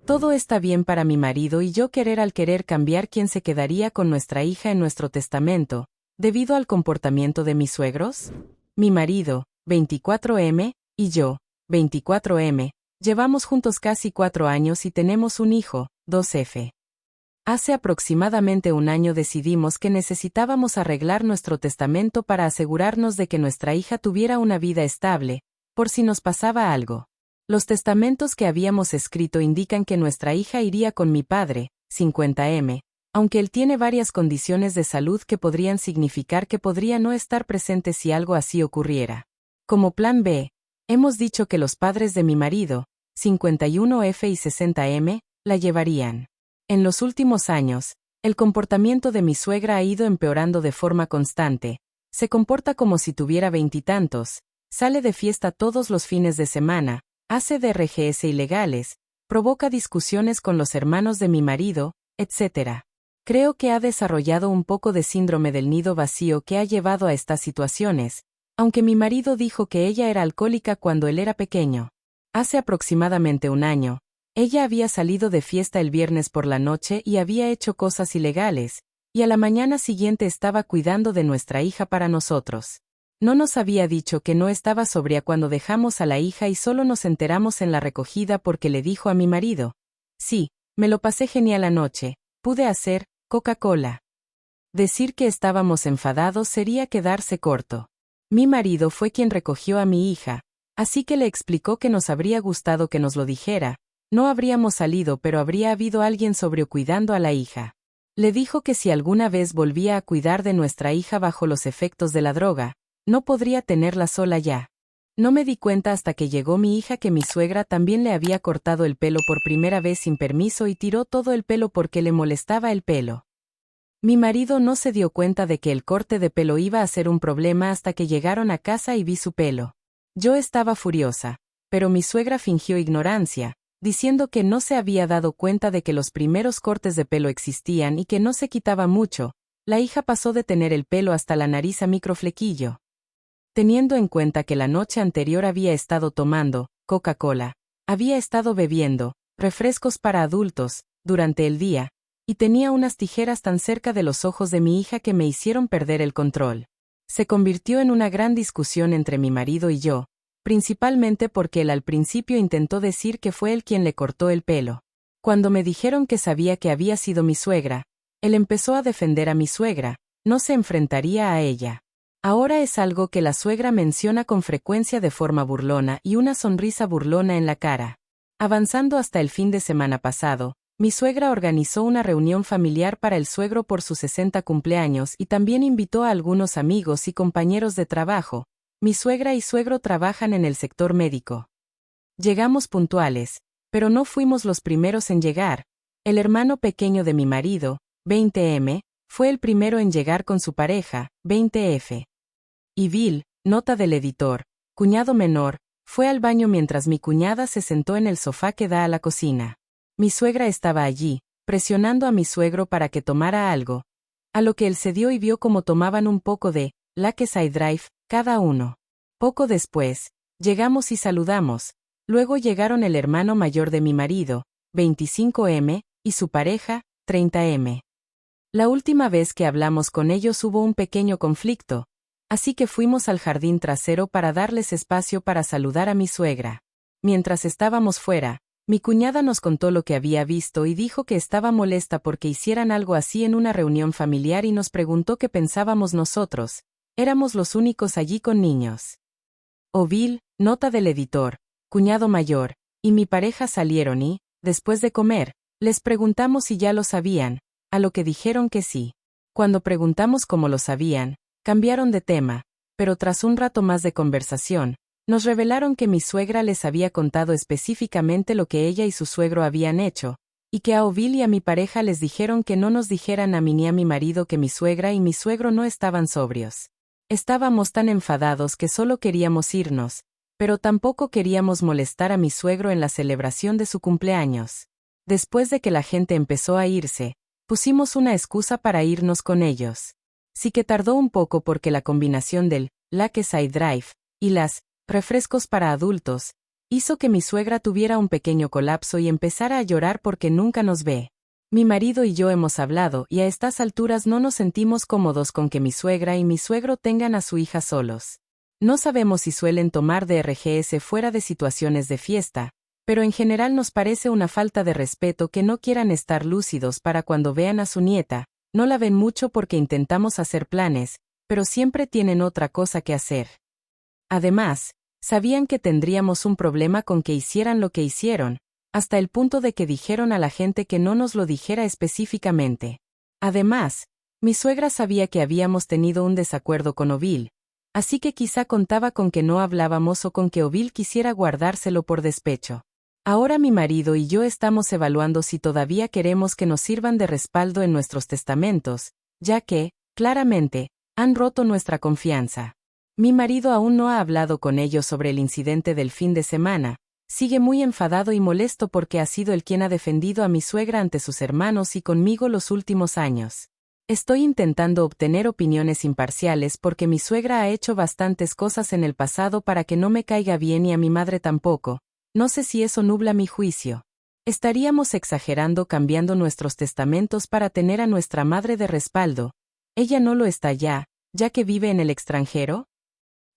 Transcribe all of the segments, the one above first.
Todo está bien para mi marido y yo querer al querer cambiar quién se quedaría con nuestra hija en nuestro testamento, debido al comportamiento de mis suegros. Mi marido, 24M, y yo, 24M, llevamos juntos casi 4 años y tenemos un hijo, 2F. Hace aproximadamente un año decidimos que necesitábamos arreglar nuestro testamento para asegurarnos de que nuestra hija tuviera una vida estable, por si nos pasaba algo. Los testamentos que habíamos escrito indican que nuestra hija iría con mi padre, 50M, aunque él tiene varias condiciones de salud que podrían significar que podría no estar presente si algo así ocurriera. Como plan B, hemos dicho que los padres de mi marido, 51F y 60M, la llevarían. En los últimos años, el comportamiento de mi suegra ha ido empeorando de forma constante, se comporta como si tuviera 20 y tantos, sale de fiesta todos los fines de semana, hace DRGs ilegales, provoca discusiones con los hermanos de mi marido, etc. Creo que ha desarrollado un poco de síndrome del nido vacío que ha llevado a estas situaciones, aunque mi marido dijo que ella era alcohólica cuando él era pequeño. Hace aproximadamente un año, ella había salido de fiesta el viernes por la noche y había hecho cosas ilegales, y a la mañana siguiente estaba cuidando de nuestra hija para nosotros. No nos había dicho que no estaba sobria cuando dejamos a la hija y solo nos enteramos en la recogida porque le dijo a mi marido: sí, me lo pasé genial anoche, pude hacer Coca-Cola. Decir que estábamos enfadados sería quedarse corto. Mi marido fue quien recogió a mi hija, así que le explicó que nos habría gustado que nos lo dijera. No habríamos salido, pero habría habido alguien sobrio cuidando a la hija. Le dijo que si alguna vez volvía a cuidar de nuestra hija bajo los efectos de la droga, no podría tenerla sola ya. No me di cuenta hasta que llegó mi hija que mi suegra también le había cortado el pelo por primera vez sin permiso y tiró todo el pelo porque le molestaba el pelo. Mi marido no se dio cuenta de que el corte de pelo iba a ser un problema hasta que llegaron a casa y vi su pelo. Yo estaba furiosa, pero mi suegra fingió ignorancia, diciendo que no se había dado cuenta de que los primeros cortes de pelo existían y que no se quitaba mucho. La hija pasó de tener el pelo hasta la nariz a microflequillo. Teniendo en cuenta que la noche anterior había estado tomando Coca-Cola, había estado bebiendo refrescos para adultos durante el día, y tenía unas tijeras tan cerca de los ojos de mi hija que me hicieron perder el control. Se convirtió en una gran discusión entre mi marido y yo, principalmente porque él al principio intentó decir que fue él quien le cortó el pelo. Cuando me dijeron que sabía que había sido mi suegra, él empezó a defender a mi suegra, no se enfrentaría a ella. Ahora es algo que la suegra menciona con frecuencia de forma burlona y una sonrisa burlona en la cara. Avanzando hasta el fin de semana pasado, mi suegra organizó una reunión familiar para el suegro por su 60 cumpleaños y también invitó a algunos amigos y compañeros de trabajo. Mi suegra y suegro trabajan en el sector médico. Llegamos puntuales, pero no fuimos los primeros en llegar. El hermano pequeño de mi marido, 20M, fue el primero en llegar con su pareja, 20F. Y Bill, nota del editor, cuñado menor, fue al baño mientras mi cuñada se sentó en el sofá que da a la cocina. Mi suegra estaba allí, presionando a mi suegro para que tomara algo, a lo que él cedió y vio cómo tomaban un poco de Lakeside Drive, cada uno. Poco después, llegamos y saludamos. Luego llegaron el hermano mayor de mi marido, 25M, y su pareja, 30M. La última vez que hablamos con ellos hubo un pequeño conflicto, así que fuimos al jardín trasero para darles espacio para saludar a mi suegra. Mientras estábamos fuera, mi cuñada nos contó lo que había visto y dijo que estaba molesta porque hicieran algo así en una reunión familiar y nos preguntó qué pensábamos nosotros. Éramos los únicos allí con niños. Bill, nota del editor, cuñado mayor, y mi pareja salieron y, después de comer, les preguntamos si ya lo sabían, a lo que dijeron que sí. Cuando preguntamos cómo lo sabían, cambiaron de tema, pero tras un rato más de conversación, nos revelaron que mi suegra les había contado específicamente lo que ella y su suegro habían hecho, y que a Bill y a mi pareja les dijeron que no nos dijeran a mí ni a mi marido que mi suegra y mi suegro no estaban sobrios. Estábamos tan enfadados que solo queríamos irnos, pero tampoco queríamos molestar a mi suegro en la celebración de su cumpleaños. Después de que la gente empezó a irse, pusimos una excusa para irnos con ellos. Sí que tardó un poco porque la combinación del Lakeside Drive y las refrescos para adultos Hizo que mi suegra tuviera un pequeño colapso y empezara a llorar porque nunca nos ve. Mi marido y yo hemos hablado y a estas alturas no nos sentimos cómodos con que mi suegra y mi suegro tengan a su hija solos. No sabemos si suelen tomar DRGs fuera de situaciones de fiesta, pero en general nos parece una falta de respeto que no quieran estar lúcidos para cuando vean a su nieta. No la ven mucho porque intentamos hacer planes, pero siempre tienen otra cosa que hacer. Además, sabían que tendríamos un problema con que hicieran lo que hicieron, hasta el punto de que dijeron a la gente que no nos lo dijera específicamente. Además, mi suegra sabía que habíamos tenido un desacuerdo con Ovil, así que quizá contaba con que no hablábamos o con que Ovil quisiera guardárselo por despecho. Ahora mi marido y yo estamos evaluando si todavía queremos que nos sirvan de respaldo en nuestros testamentos, ya que, claramente, han roto nuestra confianza. Mi marido aún no ha hablado con ellos sobre el incidente del fin de semana. Sigue muy enfadado y molesto porque ha sido él quien ha defendido a mi suegra ante sus hermanos y conmigo los últimos años. Estoy intentando obtener opiniones imparciales porque mi suegra ha hecho bastantes cosas en el pasado para que no me caiga bien y a mi madre tampoco. No sé si eso nubla mi juicio. ¿Estaríamos exagerando cambiando nuestros testamentos para tener a nuestra madre de respaldo? Ella no lo está ya que vive en el extranjero.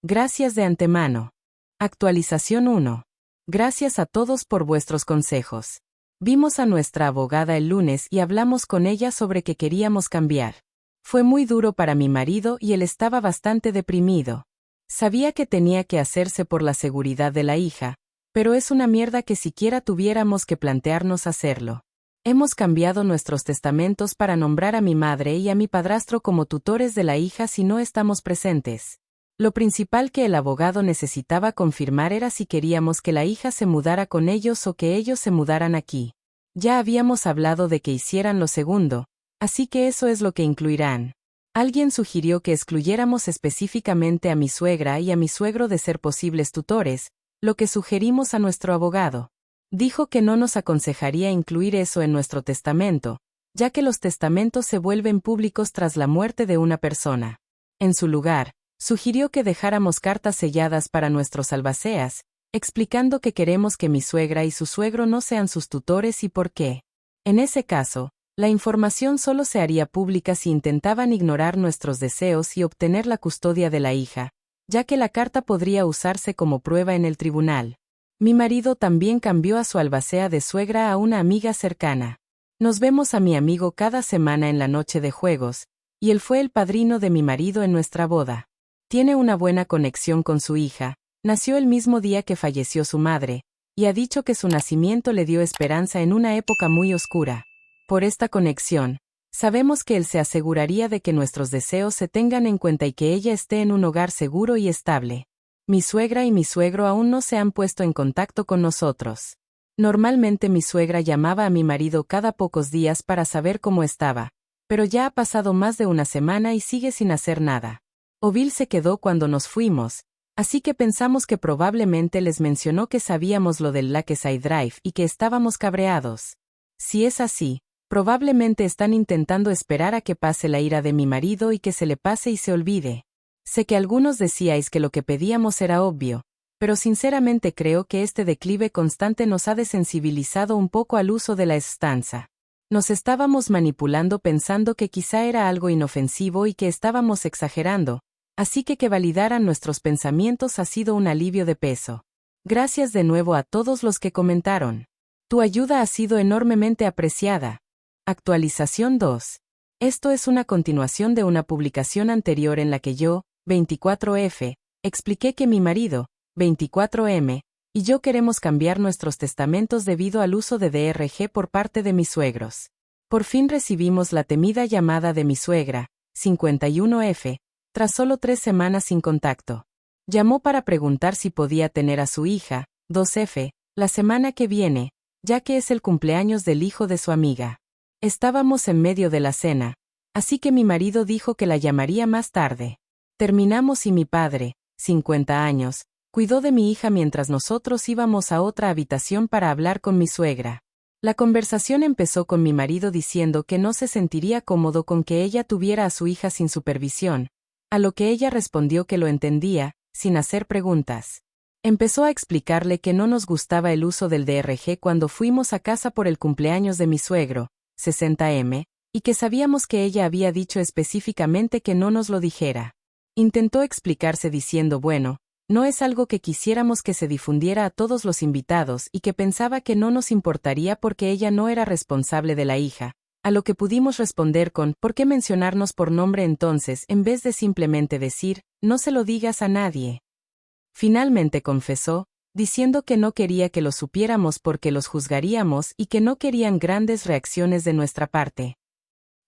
Gracias de antemano. Actualización 1. Gracias a todos por vuestros consejos. Vimos a nuestra abogada el lunes y hablamos con ella sobre que queríamos cambiar. Fue muy duro para mi marido y él estaba bastante deprimido. Sabía que tenía que hacerse por la seguridad de la hija, pero es una mierda que siquiera tuviéramos que plantearnos hacerlo. Hemos cambiado nuestros testamentos para nombrar a mi madre y a mi padrastro como tutores de la hija si no estamos presentes. Lo principal que el abogado necesitaba confirmar era si queríamos que la hija se mudara con ellos o que ellos se mudaran aquí. Ya habíamos hablado de que hicieran lo segundo, así que eso es lo que incluirán. Alguien sugirió que excluyéramos específicamente a mi suegra y a mi suegro de ser posibles tutores, lo que sugerimos a nuestro abogado. Dijo que no nos aconsejaría incluir eso en nuestro testamento, ya que los testamentos se vuelven públicos tras la muerte de una persona. En su lugar, sugirió que dejáramos cartas selladas para nuestros albaceas, explicando que queremos que mi suegra y su suegro no sean sus tutores y por qué. En ese caso, la información solo se haría pública si intentaban ignorar nuestros deseos y obtener la custodia de la hija, ya que la carta podría usarse como prueba en el tribunal. Mi marido también cambió a su albacea de suegra a una amiga cercana. Nos vemos a mi amigo cada semana en la noche de juegos, y él fue el padrino de mi marido en nuestra boda. Tiene una buena conexión con su hija, nació el mismo día que falleció su madre, y ha dicho que su nacimiento le dio esperanza en una época muy oscura. Por esta conexión, sabemos que él se aseguraría de que nuestros deseos se tengan en cuenta y que ella esté en un hogar seguro y estable. Mi suegra y mi suegro aún no se han puesto en contacto con nosotros. Normalmente mi suegra llamaba a mi marido cada pocos días para saber cómo estaba, pero ya ha pasado más de una semana y sigue sin hacer nada. Ovil se quedó cuando nos fuimos, así que pensamos que probablemente les mencionó que sabíamos lo del Lakeside Drive y que estábamos cabreados. Si es así, probablemente están intentando esperar a que pase la ira de mi marido y que se le pase y se olvide. Sé que algunos decíais que lo que pedíamos era obvio, pero sinceramente creo que este declive constante nos ha desensibilizado un poco al uso de la estanza. Nos estábamos manipulando pensando que quizá era algo inofensivo y que estábamos exagerando, así que validaran nuestros pensamientos ha sido un alivio de peso. Gracias de nuevo a todos los que comentaron. Tu ayuda ha sido enormemente apreciada. Actualización 2. Esto es una continuación de una publicación anterior en la que yo, 24F, expliqué que mi marido, 24M, y yo queremos cambiar nuestros testamentos debido al uso de DRG por parte de mis suegros. Por fin recibimos la temida llamada de mi suegra, 51F, tras solo 3 semanas sin contacto. Llamó para preguntar si podía tener a su hija, 2F, la semana que viene, ya que es el cumpleaños del hijo de su amiga. Estábamos en medio de la cena, así que mi marido dijo que la llamaría más tarde. Terminamos y mi padre, 50 años, cuidó de mi hija mientras nosotros íbamos a otra habitación para hablar con mi suegra. La conversación empezó con mi marido diciendo que no se sentiría cómodo con que ella tuviera a su hija sin supervisión, a lo que ella respondió que lo entendía, sin hacer preguntas. Empezó a explicarle que no nos gustaba el uso del DRG cuando fuimos a casa por el cumpleaños de mi suegro, 60M, y que sabíamos que ella había dicho específicamente que no nos lo dijera. Intentó explicarse diciendo bueno, no es algo que quisiéramos que se difundiera a todos los invitados y que pensaba que no nos importaría porque ella no era responsable de la hija, a lo que pudimos responder con ¿por qué mencionarnos por nombre entonces en vez de simplemente decir, no se lo digas a nadie? Finalmente confesó, diciendo que no quería que lo supiéramos porque los juzgaríamos y que no querían grandes reacciones de nuestra parte.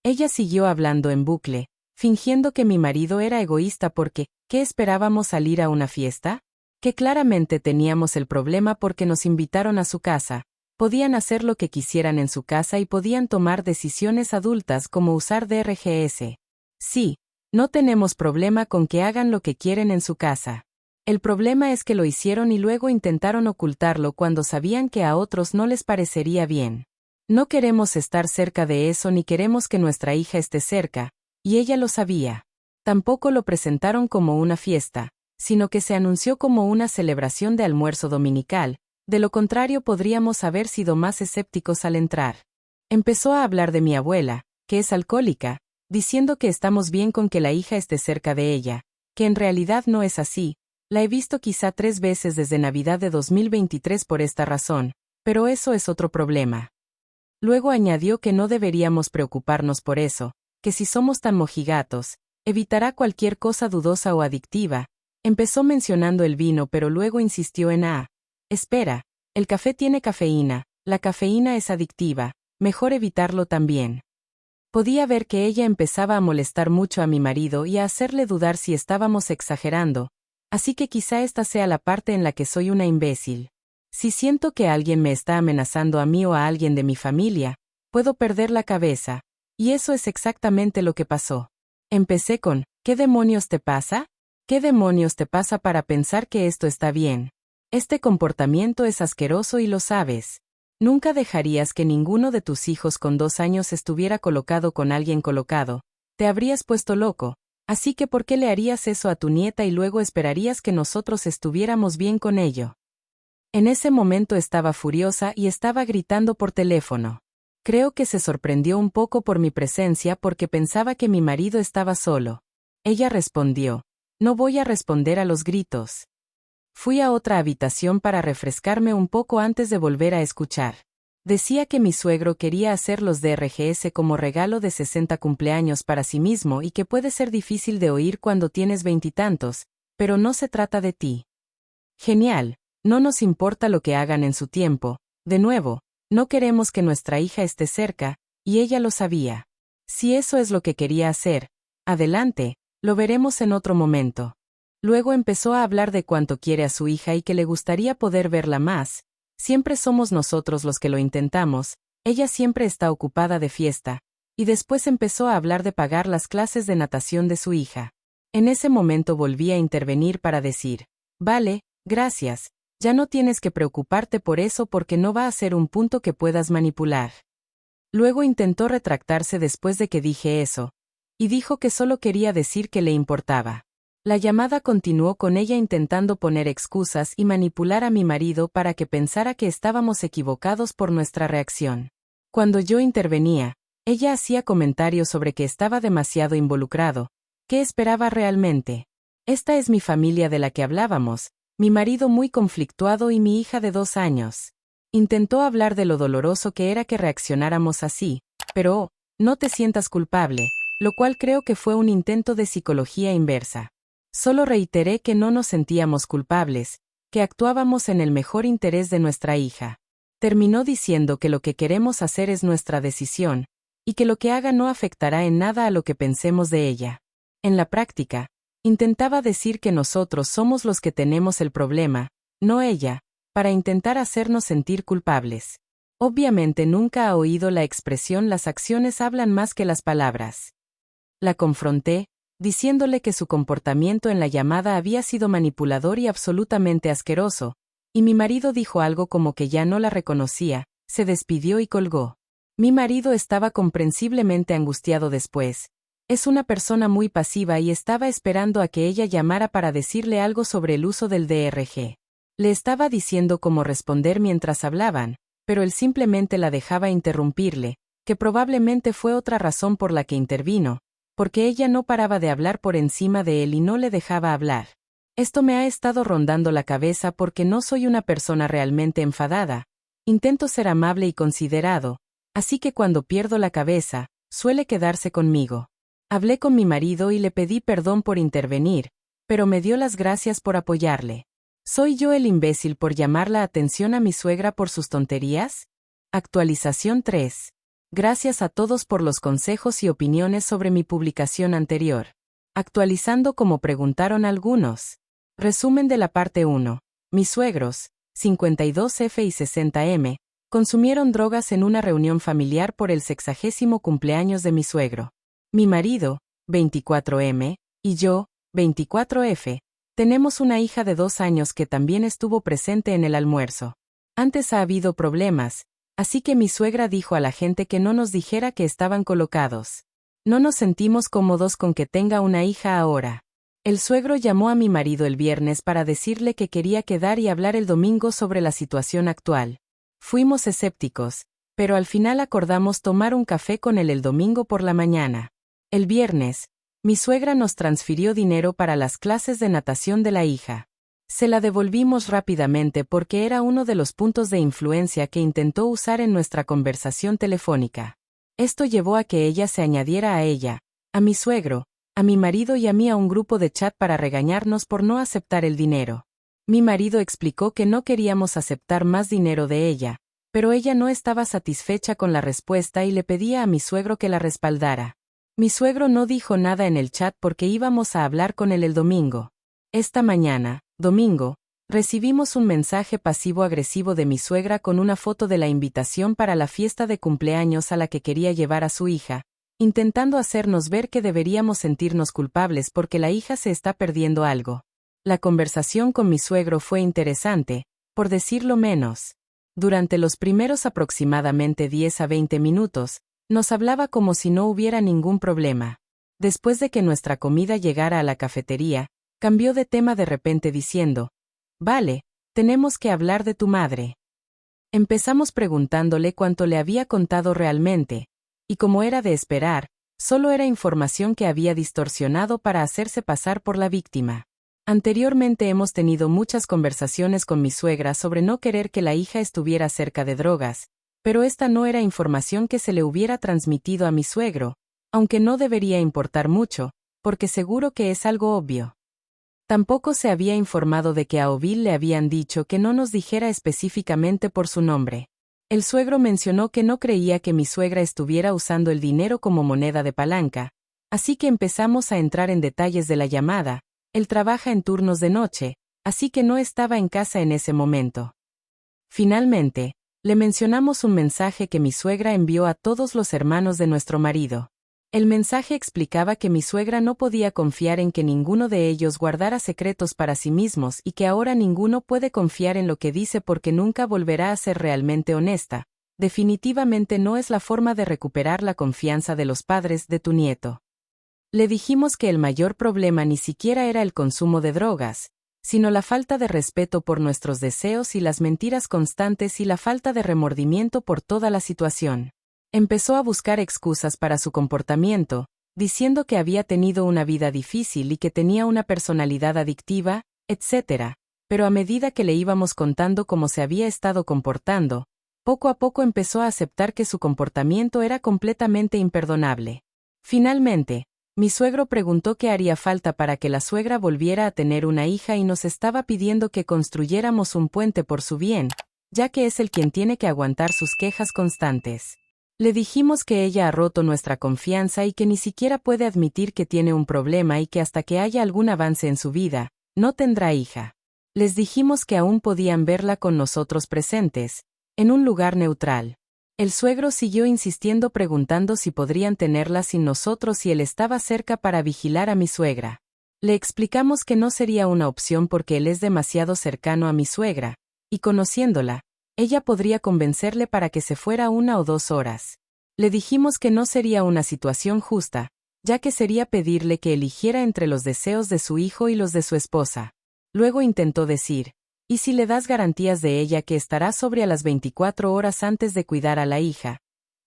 Ella siguió hablando en bucle, fingiendo que mi marido era egoísta porque, ¿qué esperábamos salir a una fiesta? Que claramente teníamos el problema porque nos invitaron a su casa, podían hacer lo que quisieran en su casa y podían tomar decisiones adultas como usar DRGS. Sí, no tenemos problema con que hagan lo que quieren en su casa. El problema es que lo hicieron y luego intentaron ocultarlo cuando sabían que a otros no les parecería bien. No queremos estar cerca de eso ni queremos que nuestra hija esté cerca, y ella lo sabía. Tampoco lo presentaron como una fiesta, sino que se anunció como una celebración de almuerzo dominical, de lo contrario podríamos haber sido más escépticos al entrar. Empezó a hablar de mi abuela, que es alcohólica, diciendo que estamos bien con que la hija esté cerca de ella, que en realidad no es así. La he visto quizá 3 veces desde Navidad de 2023 por esta razón, pero eso es otro problema. Luego añadió que no deberíamos preocuparnos por eso, que si somos tan mojigatos, evitará cualquier cosa dudosa o adictiva. Empezó mencionando el vino pero luego insistió en espera, el café tiene cafeína, la cafeína es adictiva, mejor evitarlo también. Podía ver que ella empezaba a molestar mucho a mi marido y a hacerle dudar si estábamos exagerando, así que quizá esta sea la parte en la que soy una imbécil. Si siento que alguien me está amenazando a mí o a alguien de mi familia, puedo perder la cabeza, y eso es exactamente lo que pasó. Empecé con, ¿qué demonios te pasa? ¿Qué demonios te pasa para pensar que esto está bien? Este comportamiento es asqueroso y lo sabes. Nunca dejarías que ninguno de tus hijos con 2 años estuviera colocado con alguien colocado. Te habrías puesto loco, así que ¿por qué le harías eso a tu nieta y luego esperarías que nosotros estuviéramos bien con ello? En ese momento estaba furiosa y estaba gritando por teléfono. Creo que se sorprendió un poco por mi presencia porque pensaba que mi marido estaba solo. Ella respondió, no voy a responder a los gritos. Fui a otra habitación para refrescarme un poco antes de volver a escuchar. Decía que mi suegro quería hacer los DRGS como regalo de 60 cumpleaños para sí mismo y que puede ser difícil de oír cuando tienes 20 y tantos, pero no se trata de ti. Genial. No nos importa lo que hagan en su tiempo, de nuevo, no queremos que nuestra hija esté cerca, y ella lo sabía. Si eso es lo que quería hacer, adelante, lo veremos en otro momento. Luego empezó a hablar de cuánto quiere a su hija y que le gustaría poder verla más. Siempre somos nosotros los que lo intentamos, ella siempre está ocupada de fiesta, y después empezó a hablar de pagar las clases de natación de su hija. En ese momento volví a intervenir para decir, vale, gracias. Ya no tienes que preocuparte por eso porque no va a ser un punto que puedas manipular. Luego intentó retractarse después de que dije eso, y dijo que solo quería decir que le importaba. La llamada continuó con ella intentando poner excusas y manipular a mi marido para que pensara que estábamos equivocados por nuestra reacción. Cuando yo intervenía, ella hacía comentarios sobre que estaba demasiado involucrado. ¿Qué esperaba realmente? Esta es mi familia de la que hablábamos. Mi marido muy conflictuado y mi hija de 2 años. Intentó hablar de lo doloroso que era que reaccionáramos así, pero, no te sientas culpable, lo cual creo que fue un intento de psicología inversa. Solo reiteré que no nos sentíamos culpables, que actuábamos en el mejor interés de nuestra hija. Terminó diciendo que lo que queremos hacer es nuestra decisión, y que lo que haga no afectará en nada a lo que pensemos de ella. En la práctica, intentaba decir que nosotros somos los que tenemos el problema, no ella, para intentar hacernos sentir culpables. Obviamente nunca ha oído la expresión las acciones hablan más que las palabras. La confronté, diciéndole que su comportamiento en la llamada había sido manipulador y absolutamente asqueroso, y mi marido dijo algo como que ya no la reconocía, se despidió y colgó. Mi marido estaba comprensiblemente angustiado después. Es una persona muy pasiva y estaba esperando a que ella llamara para decirle algo sobre el uso del DRG. Le estaba diciendo cómo responder mientras hablaban, pero él simplemente la dejaba interrumpirle, que probablemente fue otra razón por la que intervino, porque ella no paraba de hablar por encima de él y no le dejaba hablar. Esto me ha estado rondando la cabeza porque no soy una persona realmente enfadada. Intento ser amable y considerado, así que cuando pierdo la cabeza, suele quedarse conmigo. Hablé con mi marido y le pedí perdón por intervenir, pero me dio las gracias por apoyarle. ¿Soy yo el imbécil por llamar la atención a mi suegra por sus tonterías? Actualización 3. Gracias a todos por los consejos y opiniones sobre mi publicación anterior. Actualizando como preguntaron algunos. Resumen de la parte 1. Mis suegros, 52F y 60M, consumieron drogas en una reunión familiar por el 60º cumpleaños de mi suegro. Mi marido, 24M, y yo, 24F, tenemos una hija de 2 años que también estuvo presente en el almuerzo. Antes ha habido problemas, así que mi suegra dijo a la gente que no nos dijera que estaban colocados. No nos sentimos cómodos con que tenga una hija ahora. El suegro llamó a mi marido el viernes para decirle que quería quedar y hablar el domingo sobre la situación actual. Fuimos escépticos, pero al final acordamos tomar un café con él el domingo por la mañana. El viernes, mi suegra nos transfirió dinero para las clases de natación de la hija. Se la devolvimos rápidamente porque era uno de los puntos de influencia que intentó usar en nuestra conversación telefónica. Esto llevó a que ella se añadiera a ella, a mi suegro, a mi marido y a mí a un grupo de chat para regañarnos por no aceptar el dinero. Mi marido explicó que no queríamos aceptar más dinero de ella, pero ella no estaba satisfecha con la respuesta y le pedía a mi suegro que la respaldara. Mi suegro no dijo nada en el chat porque íbamos a hablar con él el domingo. Esta mañana, domingo, recibimos un mensaje pasivo-agresivo de mi suegra con una foto de la invitación para la fiesta de cumpleaños a la que quería llevar a su hija, intentando hacernos ver que deberíamos sentirnos culpables porque la hija se está perdiendo algo. La conversación con mi suegro fue interesante, por decirlo menos. Durante los primeros aproximadamente 10 a 20 minutos, nos hablaba como si no hubiera ningún problema. Después de que nuestra comida llegara a la cafetería, cambió de tema de repente diciendo: «Vale, tenemos que hablar de tu madre». Empezamos preguntándole cuánto le había contado realmente, y como era de esperar, solo era información que había distorsionado para hacerse pasar por la víctima. Anteriormente hemos tenido muchas conversaciones con mi suegra sobre no querer que la hija estuviera cerca de drogas, pero esta no era información que se le hubiera transmitido a mi suegro, aunque no debería importar mucho, porque seguro que es algo obvio. Tampoco se había informado de que a Ovil le habían dicho que no nos dijera específicamente por su nombre. El suegro mencionó que no creía que mi suegra estuviera usando el dinero como moneda de palanca, así que empezamos a entrar en detalles de la llamada. Él trabaja en turnos de noche, así que no estaba en casa en ese momento. Finalmente, le mencionamos un mensaje que mi suegra envió a todos los hermanos de nuestro marido. El mensaje explicaba que mi suegra no podía confiar en que ninguno de ellos guardara secretos para sí mismos y que ahora ninguno puede confiar en lo que dice porque nunca volverá a ser realmente honesta. Definitivamente no es la forma de recuperar la confianza de los padres de tu nieto. Le dijimos que el mayor problema ni siquiera era el consumo de drogas, sino la falta de respeto por nuestros deseos y las mentiras constantes y la falta de remordimiento por toda la situación. Empezó a buscar excusas para su comportamiento, diciendo que había tenido una vida difícil y que tenía una personalidad adictiva, etc. Pero a medida que le íbamos contando cómo se había estado comportando, poco a poco empezó a aceptar que su comportamiento era completamente imperdonable. Finalmente, mi suegro preguntó qué haría falta para que la suegra volviera a tener una hija y nos estaba pidiendo que construyéramos un puente por su bien, ya que es el quien tiene que aguantar sus quejas constantes. Le dijimos que ella ha roto nuestra confianza y que ni siquiera puede admitir que tiene un problema y que hasta que haya algún avance en su vida, no tendrá hija. Les dijimos que aún podían verla con nosotros presentes, en un lugar neutral. El suegro siguió insistiendo preguntando si podrían tenerla sin nosotros y él estaba cerca para vigilar a mi suegra. Le explicamos que no sería una opción porque él es demasiado cercano a mi suegra, y conociéndola, ella podría convencerle para que se fuera 1 o 2 horas. Le dijimos que no sería una situación justa, ya que sería pedirle que eligiera entre los deseos de su hijo y los de su esposa. Luego intentó decir: ¿Y si le das garantías de ella que estará sobria las 24 horas antes de cuidar a la hija?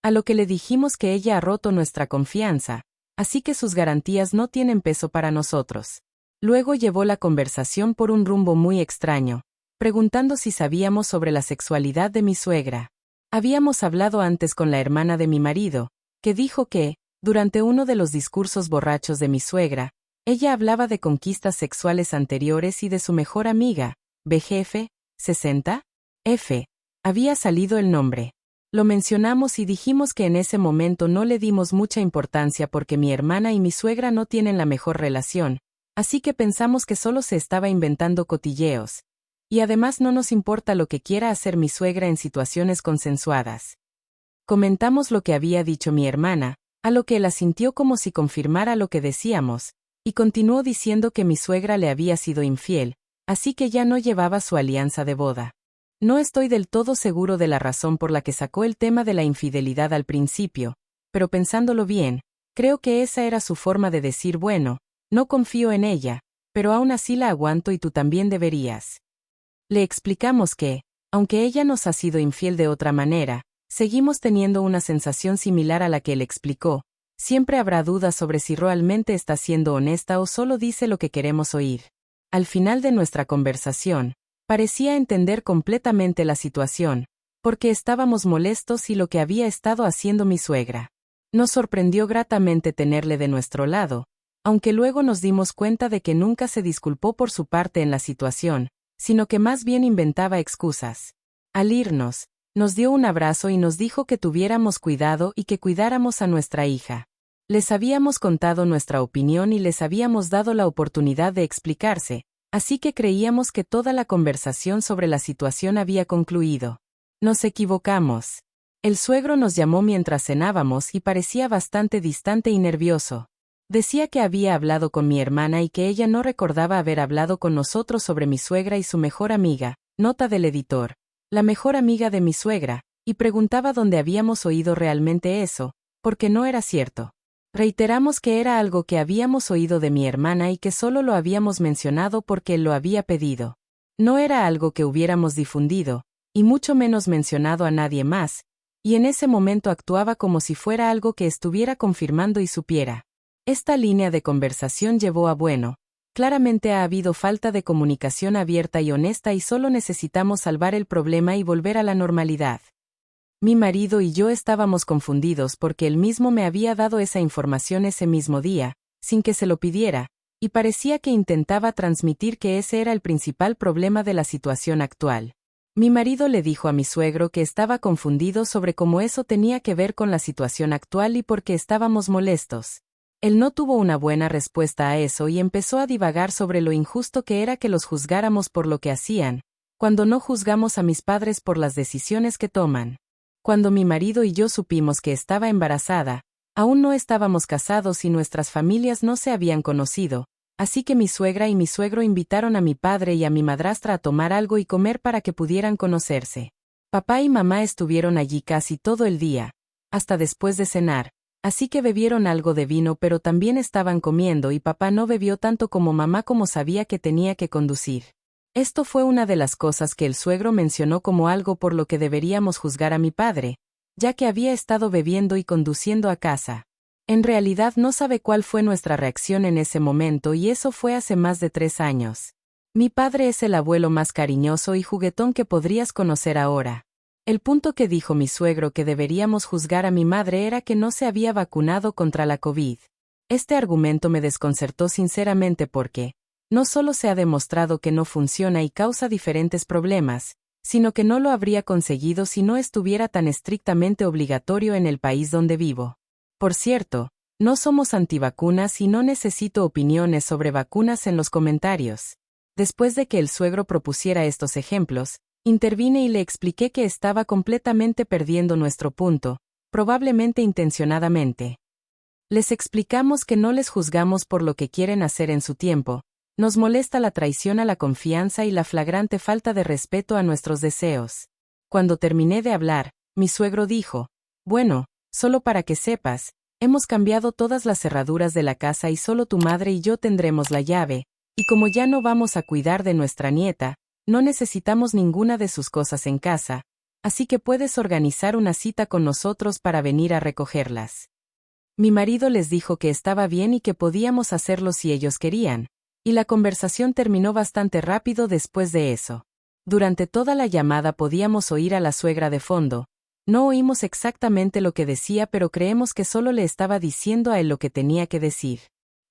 A lo que le dijimos que ella ha roto nuestra confianza, así que sus garantías no tienen peso para nosotros. Luego llevó la conversación por un rumbo muy extraño, preguntando si sabíamos sobre la sexualidad de mi suegra. Habíamos hablado antes con la hermana de mi marido, que dijo que, durante uno de los discursos borrachos de mi suegra, ella hablaba de conquistas sexuales anteriores y de su mejor amiga, BGF, 60, F. Había salido el nombre. Lo mencionamos y dijimos que en ese momento no le dimos mucha importancia porque mi hermana y mi suegra no tienen la mejor relación, así que pensamos que solo se estaba inventando cotilleos. Y además no nos importa lo que quiera hacer mi suegra en situaciones consensuadas. Comentamos lo que había dicho mi hermana, a lo que él asintió como si confirmara lo que decíamos, y continuó diciendo que mi suegra le había sido infiel, así que ya no llevaba su alianza de boda. No estoy del todo seguro de la razón por la que sacó el tema de la infidelidad al principio, pero pensándolo bien, creo que esa era su forma de decir bueno, no confío en ella, pero aún así la aguanto y tú también deberías. Le explicamos que, aunque ella nos ha sido infiel de otra manera, seguimos teniendo una sensación similar a la que él explicó. Siempre habrá dudas sobre si realmente está siendo honesta o solo dice lo que queremos oír. Al final de nuestra conversación, parecía entender completamente la situación, porque estábamos molestos y lo que había estado haciendo mi suegra. Nos sorprendió gratamente tenerle de nuestro lado, aunque luego nos dimos cuenta de que nunca se disculpó por su parte en la situación, sino que más bien inventaba excusas. Al irnos, nos dio un abrazo y nos dijo que tuviéramos cuidado y que cuidáramos a nuestra hija. Les habíamos contado nuestra opinión y les habíamos dado la oportunidad de explicarse, así que creíamos que toda la conversación sobre la situación había concluido. Nos equivocamos. El suegro nos llamó mientras cenábamos y parecía bastante distante y nervioso. Decía que había hablado con mi hermana y que ella no recordaba haber hablado con nosotros sobre mi suegra y su mejor amiga, nota del editor, la mejor amiga de mi suegra, y preguntaba dónde habíamos oído realmente eso, porque no era cierto. Reiteramos que era algo que habíamos oído de mi hermana y que solo lo habíamos mencionado porque él lo había pedido. No era algo que hubiéramos difundido, y mucho menos mencionado a nadie más, y en ese momento actuaba como si fuera algo que estuviera confirmando y supiera. Esta línea de conversación llevó a bueno. Claramente ha habido falta de comunicación abierta y honesta y solo necesitamos salvar el problema y volver a la normalidad. Mi marido y yo estábamos confundidos porque él mismo me había dado esa información ese mismo día, sin que se lo pidiera, y parecía que intentaba transmitir que ese era el principal problema de la situación actual. Mi marido le dijo a mi suegro que estaba confundido sobre cómo eso tenía que ver con la situación actual y por qué estábamos molestos. Él no tuvo una buena respuesta a eso y empezó a divagar sobre lo injusto que era que los juzgáramos por lo que hacían, cuando no juzgamos a mis padres por las decisiones que toman. Cuando mi marido y yo supimos que estaba embarazada, aún no estábamos casados y nuestras familias no se habían conocido, así que mi suegra y mi suegro invitaron a mi padre y a mi madrastra a tomar algo y comer para que pudieran conocerse. Papá y mamá estuvieron allí casi todo el día, hasta después de cenar, así que bebieron algo de vino pero también estaban comiendo y papá no bebió tanto como mamá como sabía que tenía que conducir. Esto fue una de las cosas que el suegro mencionó como algo por lo que deberíamos juzgar a mi padre, ya que había estado bebiendo y conduciendo a casa. En realidad no sabe cuál fue nuestra reacción en ese momento y eso fue hace más de 3 años. Mi padre es el abuelo más cariñoso y juguetón que podrías conocer ahora. El punto que dijo mi suegro que deberíamos juzgar a mi madre era que no se había vacunado contra la COVID. Este argumento me desconcertó sinceramente porque no solo se ha demostrado que no funciona y causa diferentes problemas, sino que no lo habría conseguido si no estuviera tan estrictamente obligatorio en el país donde vivo. Por cierto, no somos antivacunas y no necesito opiniones sobre vacunas en los comentarios. Después de que el suegro propusiera estos ejemplos, intervine y le expliqué que estaba completamente perdiendo nuestro punto, probablemente intencionadamente. Les explicamos que no les juzgamos por lo que quieren hacer en su tiempo. Nos molesta la traición a la confianza y la flagrante falta de respeto a nuestros deseos. Cuando terminé de hablar, mi suegro dijo, bueno, solo para que sepas, hemos cambiado todas las cerraduras de la casa y solo tu madre y yo tendremos la llave, y como ya no vamos a cuidar de nuestra nieta, No necesitamos ninguna de sus cosas en casa, así que puedes organizar una cita con nosotros para venir a recogerlas. Mi marido les dijo que estaba bien y que podíamos hacerlo si ellos querían, y la conversación terminó bastante rápido después de eso. Durante toda la llamada podíamos oír a la suegra de fondo. No oímos exactamente lo que decía, pero creemos que solo le estaba diciendo a él lo que tenía que decir.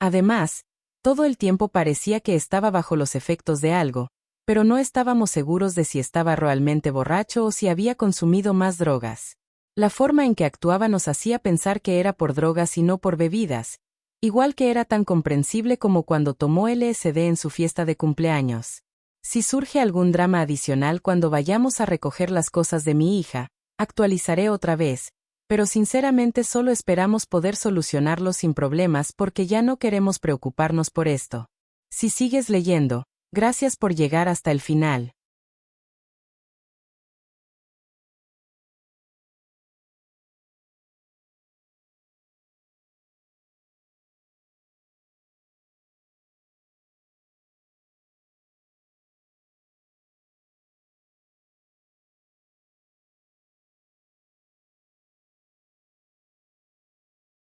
Además, todo el tiempo parecía que estaba bajo los efectos de algo, pero no estábamos seguros de si estaba realmente borracho o si había consumido más drogas. La forma en que actuaba nos hacía pensar que era por drogas y no por bebidas, igual que era tan comprensible como cuando tomó LSD en su fiesta de cumpleaños. Si surge algún drama adicional cuando vayamos a recoger las cosas de mi hija, actualizaré otra vez, pero sinceramente solo esperamos poder solucionarlo sin problemas porque ya no queremos preocuparnos por esto. Si sigues leyendo, gracias por llegar hasta el final.